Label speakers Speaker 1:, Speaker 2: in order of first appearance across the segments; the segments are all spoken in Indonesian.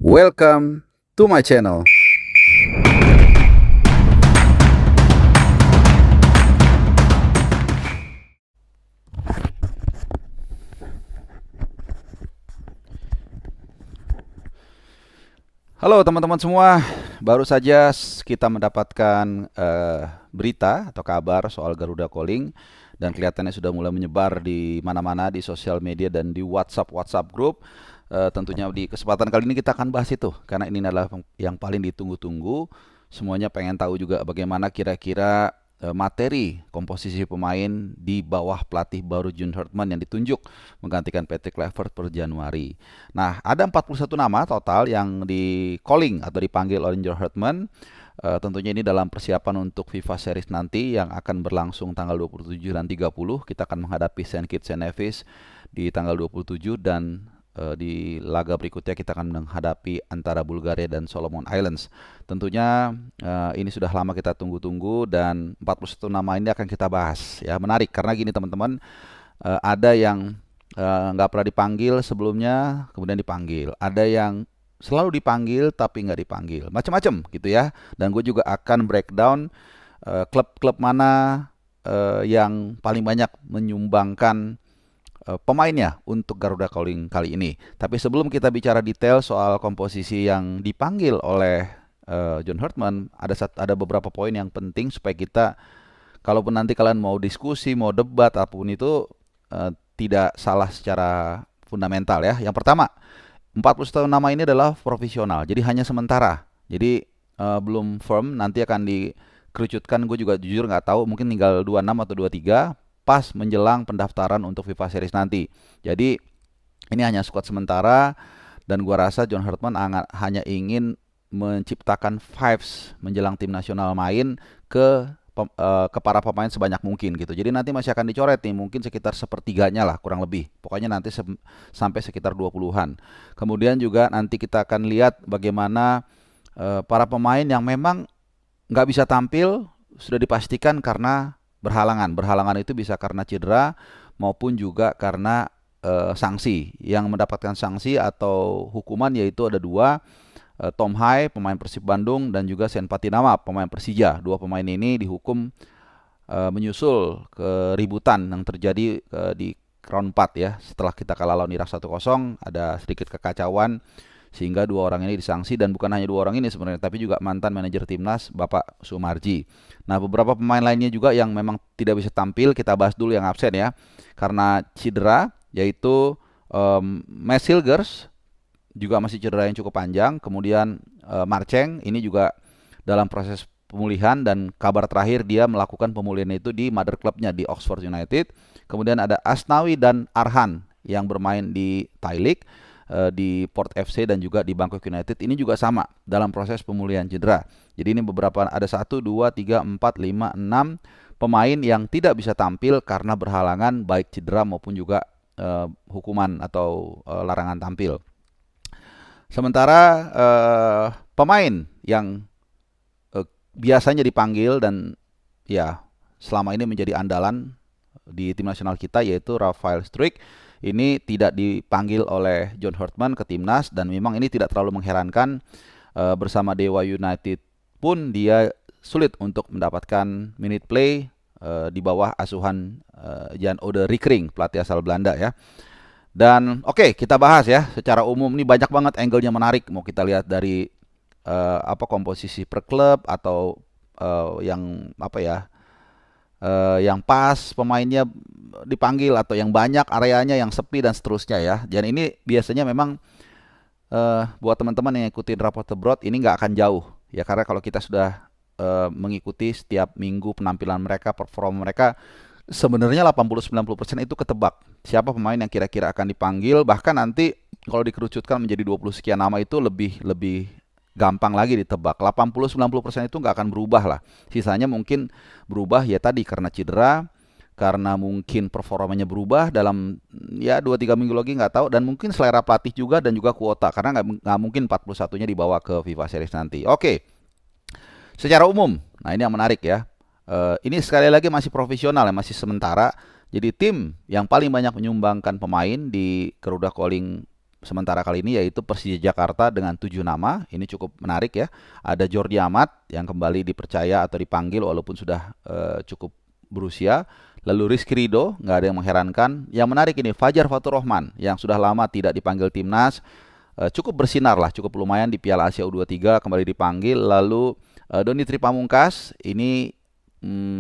Speaker 1: Welcome to my channel. Halo teman-teman semua, baru saja kita mendapatkan berita atau kabar soal Garuda Calling dan kelihatannya sudah mulai menyebar di mana-mana di sosial media dan di WhatsApp grup. Tentunya di kesempatan kali ini kita akan bahas itu karena ini adalah yang paling ditunggu-tunggu. Semuanya pengen tahu juga bagaimana kira-kira materi komposisi pemain di bawah pelatih baru John Herdman yang ditunjuk menggantikan Patrick Kluivert per Januari. Nah, ada 41 nama total yang di calling atau dipanggil oleh John Herdman. Tentunya ini dalam persiapan untuk FIFA Series nanti yang akan berlangsung tanggal 27 dan 30. Kita akan menghadapi St. Kitts and Nevis di tanggal 27 dan di laga berikutnya kita akan menghadapi antara Bulgaria dan Solomon Islands. Tentunya ini sudah lama kita tunggu-tunggu dan 41 nama ini akan kita bahas. Ya, menarik karena gini teman-teman, ada yang nggak pernah dipanggil sebelumnya, kemudian dipanggil. Ada yang selalu dipanggil tapi nggak dipanggil. Macam-macam gitu ya. Dan gue juga akan breakdown klub-klub mana yang paling banyak menyumbangkan pemainnya untuk Garuda Calling kali ini. Tapi sebelum kita bicara detail soal komposisi yang dipanggil oleh John Herdman, ada beberapa poin yang penting supaya kita, kalaupun nanti kalian mau diskusi, mau debat, apapun itu tidak salah secara fundamental ya. Yang pertama, 41 nama ini adalah profesional, jadi hanya sementara. Jadi belum firm, nanti akan dikerucutkan. Gue juga jujur nggak tahu, mungkin tinggal 26 atau 23 pas menjelang pendaftaran untuk FIFA Series nanti. Jadi ini hanya skuad sementara dan gua rasa John Herdman hanya ingin menciptakan vibes menjelang tim nasional main ke para pemain sebanyak mungkin gitu. Jadi nanti masih akan dicoret nih, mungkin sekitar sepertiganya lah kurang lebih. Pokoknya nanti sampai sekitar 20-an. Kemudian juga nanti kita akan lihat bagaimana para pemain yang memang nggak bisa tampil sudah dipastikan karena berhalangan. Berhalangan itu bisa karena cedera maupun juga karena sanksi. Yang mendapatkan sanksi atau hukuman yaitu ada dua, Tom Hai, pemain Persib Bandung, dan juga Sen Patinama, pemain Persija. Dua pemain ini dihukum menyusul keributan yang terjadi di round 4 ya. Setelah kita kalah lawan Irak 1-0, ada sedikit kekacauan sehingga dua orang ini disanksi, dan bukan hanya dua orang ini sebenarnya, tapi juga mantan manajer timnas Bapak Sumarji. Nah, beberapa pemain lainnya juga yang memang tidak bisa tampil, kita bahas dulu yang absen ya, karena cedera, yaitu Mads Hilgers juga masih cedera yang cukup panjang. Kemudian Marceng ini juga dalam proses pemulihan, dan kabar terakhir dia melakukan pemulihan itu di mother clubnya di Oxford United. Kemudian ada Asnawi dan Arhan yang bermain di Thai League, di Port FC dan juga di Bangkok United. Ini juga sama dalam proses pemulihan cedera. Jadi ini beberapa, ada 1, 2, 3, 4, 5, 6 pemain yang tidak bisa tampil karena berhalangan baik cedera maupun juga hukuman atau larangan tampil. Sementara pemain yang biasanya dipanggil dan ya selama ini menjadi andalan di tim nasional kita, yaitu Rafael Struijk, ini tidak dipanggil oleh John Herdman ke timnas, dan memang ini tidak terlalu mengherankan. Bersama Dewa United pun dia sulit untuk mendapatkan minute play di bawah asuhan Jan-Ode Rikring, pelatih asal Belanda ya. Dan oke, kita bahas ya secara umum. Ini banyak banget angle-nya menarik. Mau kita lihat dari komposisi per klub atau yang yang pas pemainnya dipanggil, atau yang banyak areanya, yang sepi, dan seterusnya ya. Dan ini biasanya memang buat teman-teman yang ikutin Rapot Abroad ini nggak akan jauh ya, karena kalau kita sudah mengikuti setiap minggu penampilan mereka, perform mereka, sebenarnya 80-90% itu ketebak siapa pemain yang kira-kira akan dipanggil. Bahkan nanti kalau dikerucutkan menjadi 20 sekian nama itu lebih gampang lagi ditebak. 80-90% itu nggak akan berubah lah. Sisanya mungkin berubah ya tadi karena cedera, karena mungkin performanya berubah dalam ya 2-3 minggu lagi, nggak tahu, dan mungkin selera pelatih juga, dan juga kuota, karena nggak mungkin 41-nya dibawa ke FIFA Series nanti. Oke, secara umum, nah ini yang menarik ya. Ini sekali lagi masih profesional ya, masih sementara. Jadi tim yang paling banyak menyumbangkan pemain di Garuda Calling sementara kali ini, yaitu Persija Jakarta dengan 7 nama. Ini cukup menarik ya. Ada Jordi Amat yang kembali dipercaya atau dipanggil walaupun sudah cukup berusia. Lalu Rizky Ridho, nggak ada yang mengherankan. Yang menarik ini Fajar Faturrahman yang sudah lama tidak dipanggil timnas. Cukup bersinar lah, cukup lumayan di Piala Asia U23, kembali dipanggil. Lalu Doni Tripamungkas ini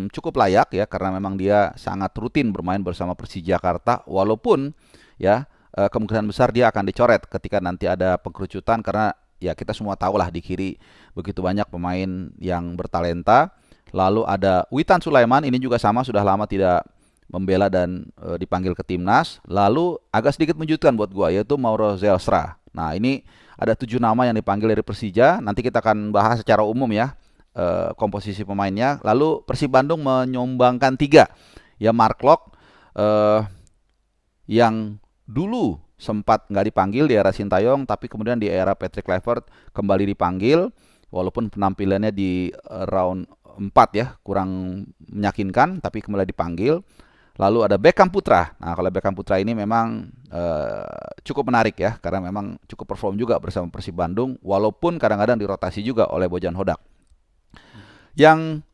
Speaker 1: cukup layak ya, karena memang dia sangat rutin bermain bersama Persija Jakarta, walaupun ya kemungkinan besar dia akan dicoret ketika nanti ada pengkerucutan, karena ya kita semua tahu lah di kiri begitu banyak pemain yang bertalenta. Lalu ada Witan Sulaiman, ini juga sama, sudah lama tidak membela dan dipanggil ke timnas. Lalu agak sedikit menunjukkan buat gua, yaitu Mauro Zelstra. Nah, ini ada 7 nama yang dipanggil dari Persija. Nanti kita akan bahas secara umum ya komposisi pemainnya. Lalu Persib Bandung menyumbangkan 3. Ya, Mark Locke yang dulu sempat nggak dipanggil di era Sintayong, tapi kemudian di era Patrick Kluivert kembali dipanggil, walaupun penampilannya di round 4 ya kurang meyakinkan, tapi kembali dipanggil. Lalu ada Beckham Putra. Nah, kalau Beckham Putra ini memang cukup menarik ya, karena memang cukup perform juga bersama Persib Bandung, walaupun kadang-kadang dirotasi juga oleh Bojan Hodak. Yang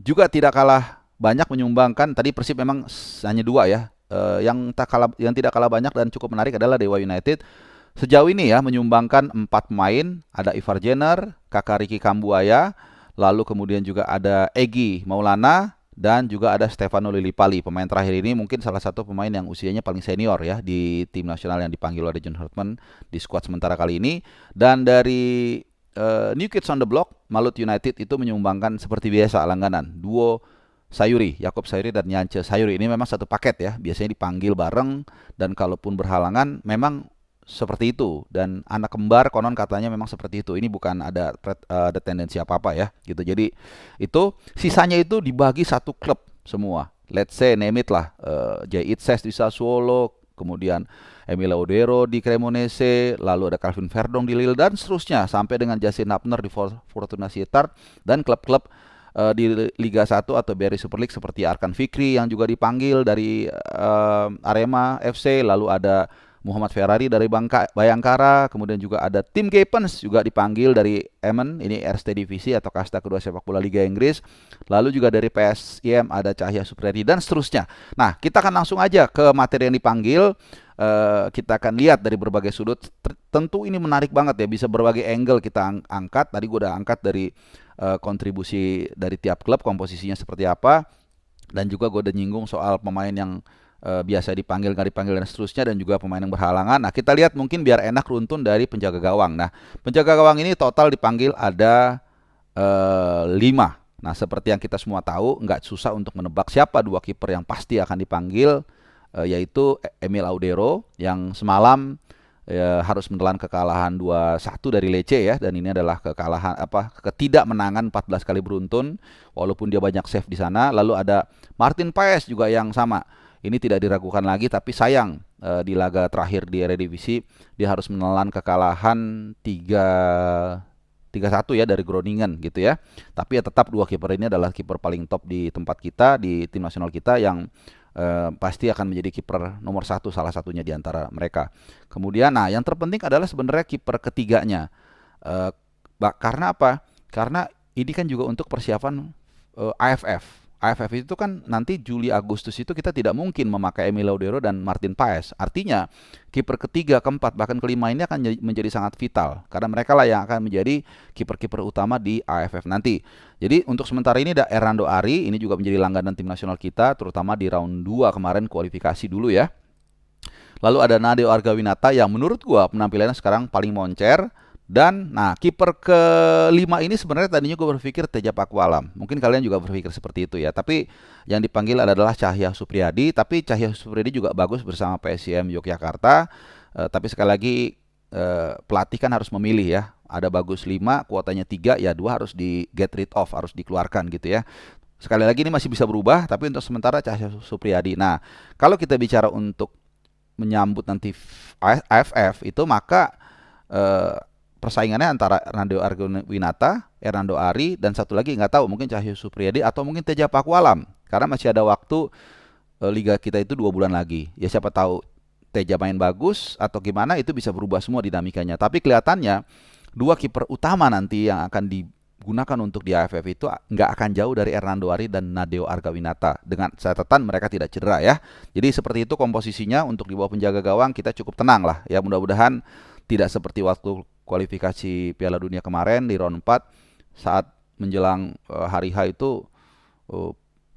Speaker 1: juga tidak kalah banyak menyumbangkan, tadi Persib memang hanya 2 ya. Yang tidak kalah banyak dan cukup menarik adalah Dewa United. Sejauh ini ya menyumbangkan 4 pemain, ada Ivar Jenner, Kakak Ricky Kambuaya, lalu kemudian juga ada Egy Maulana, dan juga ada Stefano Lillipali. Pemain terakhir ini mungkin salah satu pemain yang usianya paling senior ya di tim nasional yang dipanggil oleh John Hartman di skuad sementara kali ini. Dan dari New Kids on the Block, Malut United itu menyumbangkan seperti biasa langganan, duo Sayuri, Yakob Sayuri dan Yance Sayuri. Ini memang satu paket ya, biasanya dipanggil bareng, dan kalaupun berhalangan memang seperti itu. Dan anak kembar konon katanya memang seperti itu. Ini bukan ada tendensi apa-apa ya gitu. Jadi itu sisanya itu dibagi satu klub semua. Let's say name it lah, Jay Itses di Sassuolo, kemudian Emile Odero di Cremonese, lalu ada Calvin Verdong di Lille, dan seterusnya sampai dengan Justin Hapner di Fortuna Sittard, dan klub-klub di Liga 1 atau BRI Super League seperti Arkan Fikri yang juga dipanggil dari Arema FC. Lalu ada Muhammad Ferrari dari Bayangkara, kemudian juga ada Tim Gapens juga dipanggil dari Emmen, ini Eerste Divisi atau kasta kedua sepak bola Liga Inggris. Lalu juga dari PSIM ada Cahya Supriyadi dan seterusnya. Nah, kita akan langsung aja ke materi yang dipanggil. Kita akan lihat dari berbagai sudut. Tentu ini menarik banget ya, bisa berbagai angle kita angkat. Tadi gue udah angkat dari kontribusi dari tiap klub, komposisinya seperti apa, dan juga gue udah nyinggung soal pemain yang biasa dipanggil, nggak dipanggil dan seterusnya, dan juga pemain yang berhalangan. Nah, kita lihat mungkin biar enak runtun dari penjaga gawang. Nah, penjaga gawang ini total dipanggil ada 5. Nah, seperti yang kita semua tahu, nggak susah untuk menebak siapa 2 kiper yang pasti akan dipanggil, yaitu Emile Audero yang semalam harus menelan kekalahan 2-1 dari Lecce ya, dan ini adalah ketidakmenangan 14 kali beruntun walaupun dia banyak save di sana. Lalu ada Martin Paes juga yang sama. Ini tidak diragukan lagi, tapi sayang di laga terakhir di Eredivisie dia harus menelan kekalahan 3-1 ya dari Groningen gitu ya. Tapi ya tetap 2 kiper ini adalah kiper paling top di tempat kita, di tim nasional kita, yang pasti akan menjadi kiper nomor 1 salah satunya di antara mereka. Kemudian nah yang terpenting adalah sebenarnya kiper ketiganya. Karena apa? Karena ini kan juga untuk persiapan AFF. AFF itu kan nanti Juli Agustus itu kita tidak mungkin memakai Emile Audero dan Martin Paes. Artinya kiper ketiga, keempat, bahkan kelima ini akan menjadi sangat vital, karena mereka lah yang akan menjadi kiper-kiper utama di AFF nanti. Jadi untuk sementara ini ada Hernando Ari, ini juga menjadi langganan tim nasional kita, terutama di round 2 kemarin kualifikasi dulu ya. Lalu ada Nadeo Argawinata yang menurut gua penampilannya sekarang paling moncer. Dan nah kiper kelima ini sebenarnya tadinya gue berpikir Teja Pakualam. Mungkin kalian juga berpikir seperti itu ya. Tapi yang dipanggil adalah Cahya Supriyadi. Tapi Cahya Supriyadi juga bagus bersama PSIM Yogyakarta. Tapi sekali lagi pelatih kan harus memilih ya. Ada bagus 5, kuotanya 3, ya 2 harus di get rid of, harus dikeluarkan gitu ya. Sekali lagi ini masih bisa berubah, tapi untuk sementara Cahya Supriyadi. Nah, kalau kita bicara untuk menyambut nanti AFF itu, maka persaingannya antara Hernando Argawinata, Hernando Ari, dan satu lagi nggak tahu, mungkin Cahyo Supriyadi atau mungkin Teja Pakualam, karena masih ada waktu liga kita itu 2 bulan lagi. Ya siapa tahu Teja main bagus atau gimana, itu bisa berubah semua dinamikanya. Tapi kelihatannya dua kiper utama nanti yang akan digunakan untuk di AFF itu nggak akan jauh dari Hernando Ari dan Nadeo Argawinata, dengan catatan mereka tidak cedera ya. Jadi seperti itu komposisinya. Untuk di bawah penjaga gawang kita cukup tenang lah ya, mudah-mudahan tidak seperti waktu kualifikasi Piala Dunia kemarin di round 4 saat menjelang hari H itu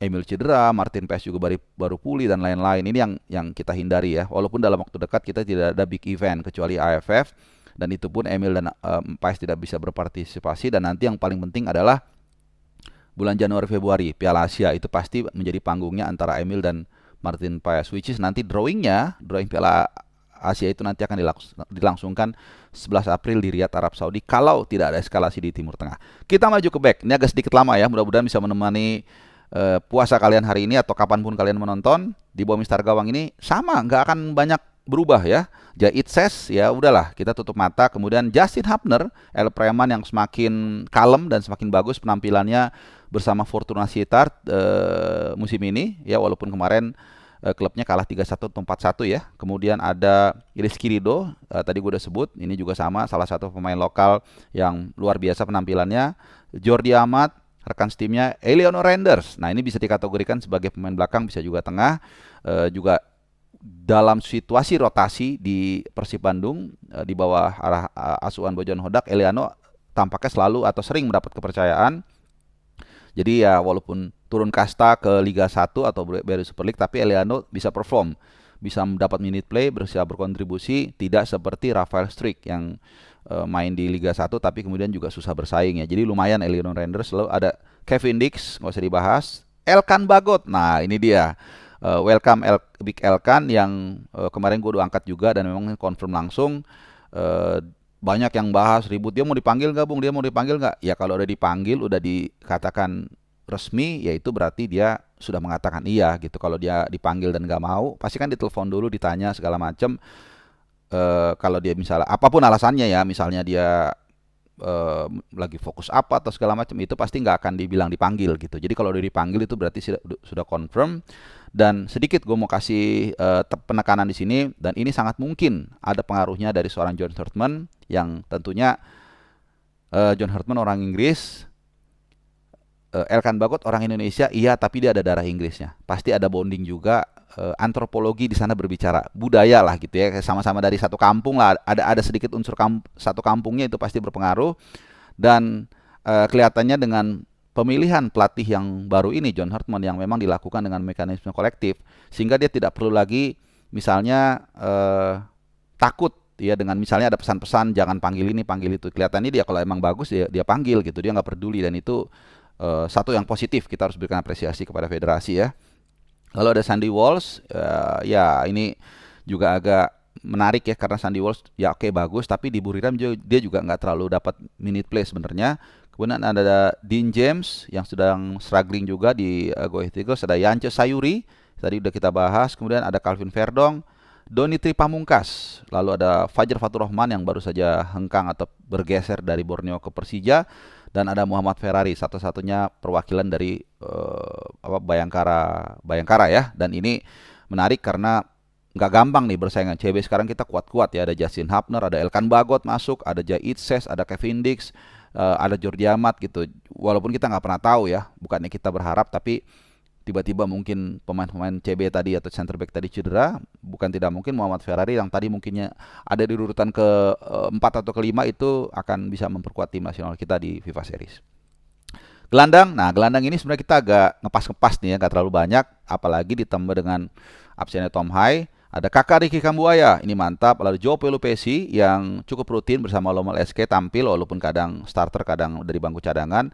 Speaker 1: Emil cedera, Martin Paes juga baru pulih dan lain-lain. Ini yang kita hindari ya. Walaupun dalam waktu dekat kita tidak ada big event kecuali AFF, dan itu pun Emil dan Paes tidak bisa berpartisipasi. Dan nanti yang paling penting adalah bulan Januari Februari Piala Asia, itu pasti menjadi panggungnya antara Emil dan Martin Paes, which is nanti drawing Piala Asia itu nanti akan dilangsungkan 11 April di Riyadh, Arab Saudi, kalau tidak ada eskalasi di Timur Tengah. Kita maju ke back. Ini agak sedikit lama ya, mudah-mudahan bisa menemani puasa kalian hari ini atau kapanpun kalian menonton. Di bawah Mister Gawang ini sama, nggak akan banyak berubah ya. Jait Ses ya udahlah, kita tutup mata. Kemudian Justin Hapner, El Preman yang semakin kalem dan semakin bagus penampilannya bersama Fortuna Sittard musim ini ya, walaupun kemarin klubnya kalah 3-1 atau 4-1 ya. Kemudian ada Rizky Ridho, tadi gue udah sebut, ini juga sama, salah satu pemain lokal yang luar biasa penampilannya. Jordi Amat, rekan timnya Eleanor Renders. Nah, ini bisa dikategorikan sebagai pemain belakang, bisa juga tengah. Juga dalam situasi rotasi di Persib Bandung di bawah arah asuhan Bojan Hodak, Eleanor tampaknya selalu atau sering mendapat kepercayaan. Jadi ya walaupun turun kasta ke Liga 1 atau baru Super League, tapi Eleanor bisa perform, bisa mendapat minute play, bisa berkontribusi, tidak seperti Rafael Struijk yang main di Liga 1 tapi kemudian juga susah bersaing ya. Jadi lumayan Eleanor Renders. Lalu ada Kevin Dix, nggak usah dibahas. Elkan Bagot, nah ini dia, welcome Big Elkan yang kemarin gue udah angkat juga dan memang confirm langsung. Banyak yang bahas ribut, dia mau dipanggil nggak Bung, dia mau dipanggil nggak. Ya kalau udah dipanggil, udah dikatakan resmi, ya itu berarti dia sudah mengatakan iya gitu. Kalau dia dipanggil dan nggak mau, pasti kan ditelepon dulu, ditanya segala macam. Kalau dia misalnya apapun alasannya ya, misalnya dia lagi fokus apa atau segala macam, itu pasti nggak akan dibilang dipanggil gitu. Jadi kalau udah dipanggil itu berarti sudah confirm. Dan sedikit gue mau kasih penekanan di sini, dan ini sangat mungkin ada pengaruhnya dari seorang John Hurtman, yang tentunya John Hurtman orang Inggris, Elkan Bagot orang Indonesia, iya, tapi dia ada darah Inggrisnya. Pasti ada bonding juga, antropologi di sana berbicara, budaya lah gitu ya, sama-sama dari satu kampung lah, ada sedikit unsur satu kampungnya, itu pasti berpengaruh. Dan kelihatannya dengan pemilihan pelatih yang baru ini, John Hurtman, yang memang dilakukan dengan mekanisme kolektif, sehingga dia tidak perlu lagi misalnya takut ya dengan misalnya ada pesan-pesan jangan panggil ini panggil itu. Kelihatannya dia kalau emang bagus dia panggil gitu, dia nggak peduli, dan itu satu yang positif, kita harus berikan apresiasi kepada federasi ya. Lalu ada Sandy Walsh, ya ini juga agak menarik ya, karena Sandy Walsh ya oke bagus, tapi di Buriram dia juga nggak terlalu dapat minute play sebenarnya. Kemudian ada Dean James yang sedang struggling juga di Go Ahead Eagles. Ada Yance Sayuri, tadi udah kita bahas. Kemudian ada Calvin Verdong, Donitri Pamungkas. Lalu ada Fajar Fatur Rahman yang baru saja hengkang atau bergeser dari Borneo ke Persija. Dan ada Muhammad Ferrari, satu-satunya perwakilan dari Bayangkara ya. Dan ini menarik karena nggak gampang nih bersaingan. CB sekarang kita kuat-kuat ya. Ada Justin Hapner, ada Elkan Bagot masuk, ada Jait Ses, ada Kevin Dix, ada Jordi Amat gitu. Walaupun kita nggak pernah tahu ya, bukannya kita berharap, tapi tiba-tiba mungkin pemain-pemain CB tadi atau center back tadi cedera, bukan tidak mungkin Muhammad Ferrari yang tadi mungkinnya ada di urutan ke-4 atau ke-5 itu akan bisa memperkuat tim nasional kita di FIFA Series. Gelandang, nah gelandang ini sebenarnya kita agak ngepas-ngepas nih ya, nggak terlalu banyak, apalagi ditambah dengan absennya Tom Hai. Ada Kakak Ricky Kambuaya, ini mantap. Lalu Joe Pelupesi yang cukup rutin bersama Lomal SK tampil, walaupun kadang starter, kadang dari bangku cadangan.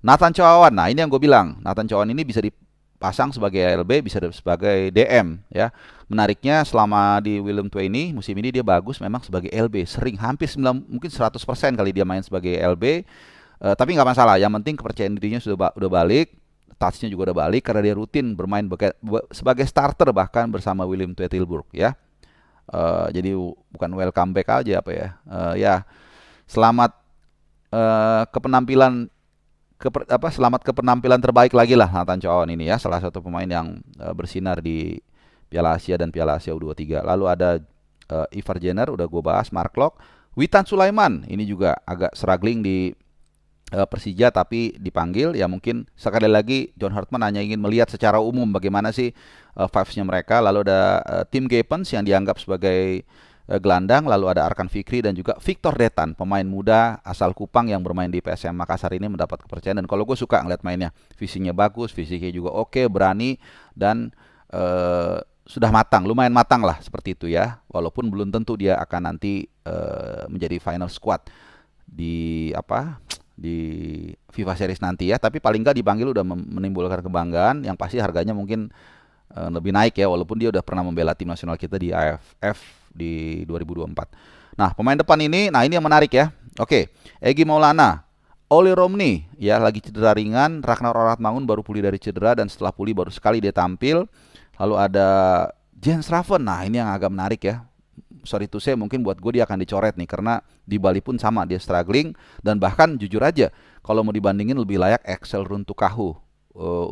Speaker 1: Nathan Choawan, nah ini yang gue bilang, Nathan Choawan ini bisa dipasang sebagai LB, bisa sebagai DM ya. Menariknya selama di Willem II ini musim ini dia bagus memang sebagai LB, sering hampir 9, mungkin 100% kali dia main sebagai LB. Tapi nggak masalah, yang penting kepercayaan dirinya udah balik, touch-nya juga udah balik karena dia rutin bermain sebagai starter bahkan bersama Willem II Tilburg ya. Jadi bukan welcome back aja apa ya. Ya selamat ke penampilan selamat ke penampilan terbaik lagi lah Nathan Choawan ini ya, salah satu pemain yang bersinar di Piala Asia dan Piala Asia U23. Lalu ada Ivar Jenner udah gue bahas, Mark Locke, Witan Sulaiman ini juga agak struggling di Persija tapi dipanggil. Ya mungkin sekali lagi John Hartman hanya ingin melihat secara umum bagaimana sih vibes-nya mereka. Lalu ada Tim Gapens yang dianggap sebagai gelandang, lalu ada Arkan Fikri dan juga Victor Detan, pemain muda asal Kupang yang bermain di PSM Makassar ini mendapat kepercayaan. Dan kalau gue suka ngeliat mainnya, fisiknya bagus, fisiknya juga oke, berani, dan sudah matang, lumayan matang lah seperti itu ya. Walaupun belum tentu dia akan nanti menjadi final squad di di FIFA Series nanti ya, tapi paling nggak dipanggil udah menimbulkan kebanggaan. Yang pasti harganya mungkin lebih naik ya, walaupun dia udah pernah membela tim nasional kita di AFF di 2024. Nah, pemain depan ini, nah ini yang menarik ya. Oke, Egy Maulana, Oli Romni ya lagi cedera ringan, Ragnar Oratmangun baru pulih dari cedera dan setelah pulih baru sekali dia tampil. Lalu ada Jens Raven, nah ini yang agak menarik ya. Sorry to say, mungkin buat gue dia akan dicoret nih, karena di Bali pun sama, dia struggling. Dan bahkan jujur aja, kalau mau dibandingin lebih layak Axel Runtukahu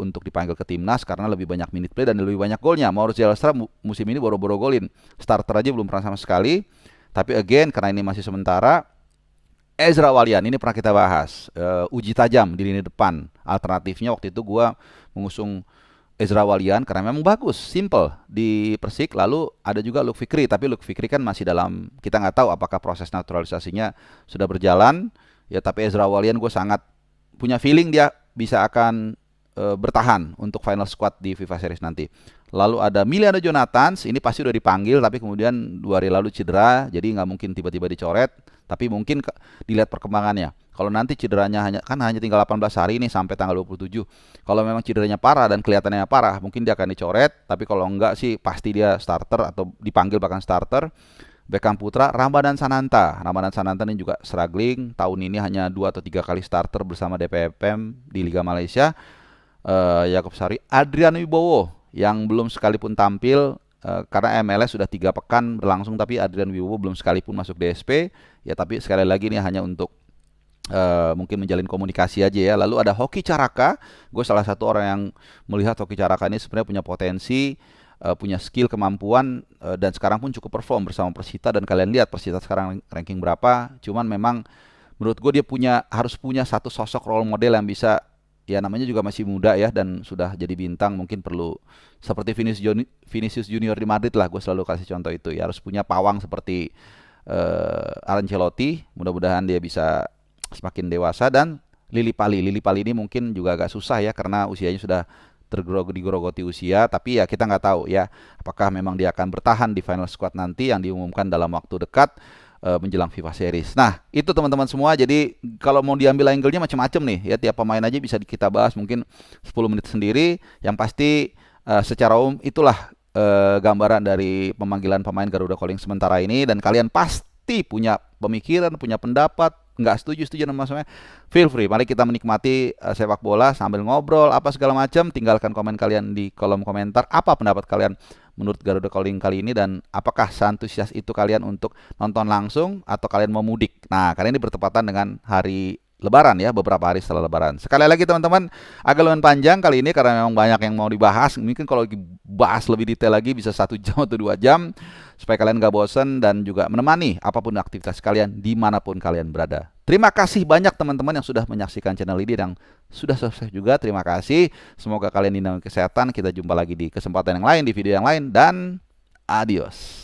Speaker 1: untuk dipanggil ke timnas karena lebih banyak minute play dan lebih banyak golnya. Maurits Zelstra musim ini boro-boro golin, starter aja belum pernah sama sekali. Tapi again, karena ini masih sementara, Ezra Walian ini pernah kita bahas, uji tajam di lini depan. Alternatifnya waktu itu gue mengusung Ezra Walian karena memang bagus, simple di Persik. Lalu ada juga Luke Fikri, tapi Luke Fikri kan masih dalam, kita nggak tahu apakah proses naturalisasinya sudah berjalan ya. Tapi Ezra Walian gue sangat punya feeling dia bisa akan bertahan untuk final squad di FIFA Series nanti. Lalu ada Miliano Jonathans, ini pasti udah dipanggil tapi kemudian 2 hari lalu cedera, jadi nggak mungkin tiba-tiba dicoret. Tapi mungkin dilihat perkembangannya. Kalau nanti cederanya hanya tinggal 18 hari nih sampai tanggal 27. Kalau memang cederanya parah dan kelihatannya parah, mungkin dia akan dicoret. Tapi kalau enggak sih pasti dia starter atau dipanggil bahkan starter. Beckham Putra, Ramadan Sananta. Ramadan Sananta ini juga struggling. Tahun ini hanya 2 atau 3 kali starter bersama DPFM di Liga Malaysia. Yakob Sari, Adrian Wibowo yang belum sekalipun tampil karena MLS sudah 3 pekan berlangsung, tapi Adrian Wibowo belum sekalipun masuk DSP. Ya tapi sekali lagi ini hanya untuk mungkin menjalin komunikasi aja ya. Lalu ada Hoki Caraka, gue salah satu orang yang melihat Hoki Caraka ini sebenarnya punya potensi, punya skill, kemampuan, dan sekarang pun cukup perform bersama Persita. Dan kalian lihat Persita sekarang ranking berapa. Cuman memang menurut gue dia harus punya satu sosok role model yang bisa, ya namanya juga masih muda ya dan sudah jadi bintang, mungkin perlu seperti Vinicius Junior di Madrid lah, gue selalu kasih contoh itu ya. Harus punya pawang seperti Ancelotti, mudah-mudahan dia bisa semakin dewasa. Dan Lili Pali ini mungkin juga agak susah ya karena usianya sudah digorogoti usia, tapi ya kita nggak tahu ya apakah memang dia akan bertahan di final squad nanti yang diumumkan dalam waktu dekat menjelang FIFA Series. Nah itu teman-teman semua, jadi kalau mau diambil angle-nya macam-macam nih ya, tiap pemain aja bisa kita bahas mungkin 10 menit sendiri. Yang pasti secara umum itulah gambaran dari pemanggilan pemain Garuda Calling sementara ini. Dan kalian pasti punya pemikiran, punya pendapat, nggak setuju dan maksudnya feel free, mari kita menikmati sepak bola sambil ngobrol apa segala macam. Tinggalkan komen kalian di kolom komentar, apa pendapat kalian menurut Garuda Calling kali ini, dan apakah seantusias itu kalian untuk nonton langsung atau kalian mau mudik. Nah kali ini bertepatan dengan hari Lebaran ya, beberapa hari setelah Lebaran. Sekali lagi teman-teman, agak lumayan panjang kali ini karena memang banyak yang mau dibahas. Mungkin kalau bahas lebih detail lagi bisa 1 jam atau 2 jam, supaya kalian gak bosen dan juga menemani apapun aktivitas kalian dimanapun kalian berada. Terima kasih banyak teman-teman yang sudah menyaksikan channel ini dan sudah sukses juga. Terima kasih. Semoga kalian dinaungi kesehatan. Kita jumpa lagi di kesempatan yang lain, di video yang lain, dan adios.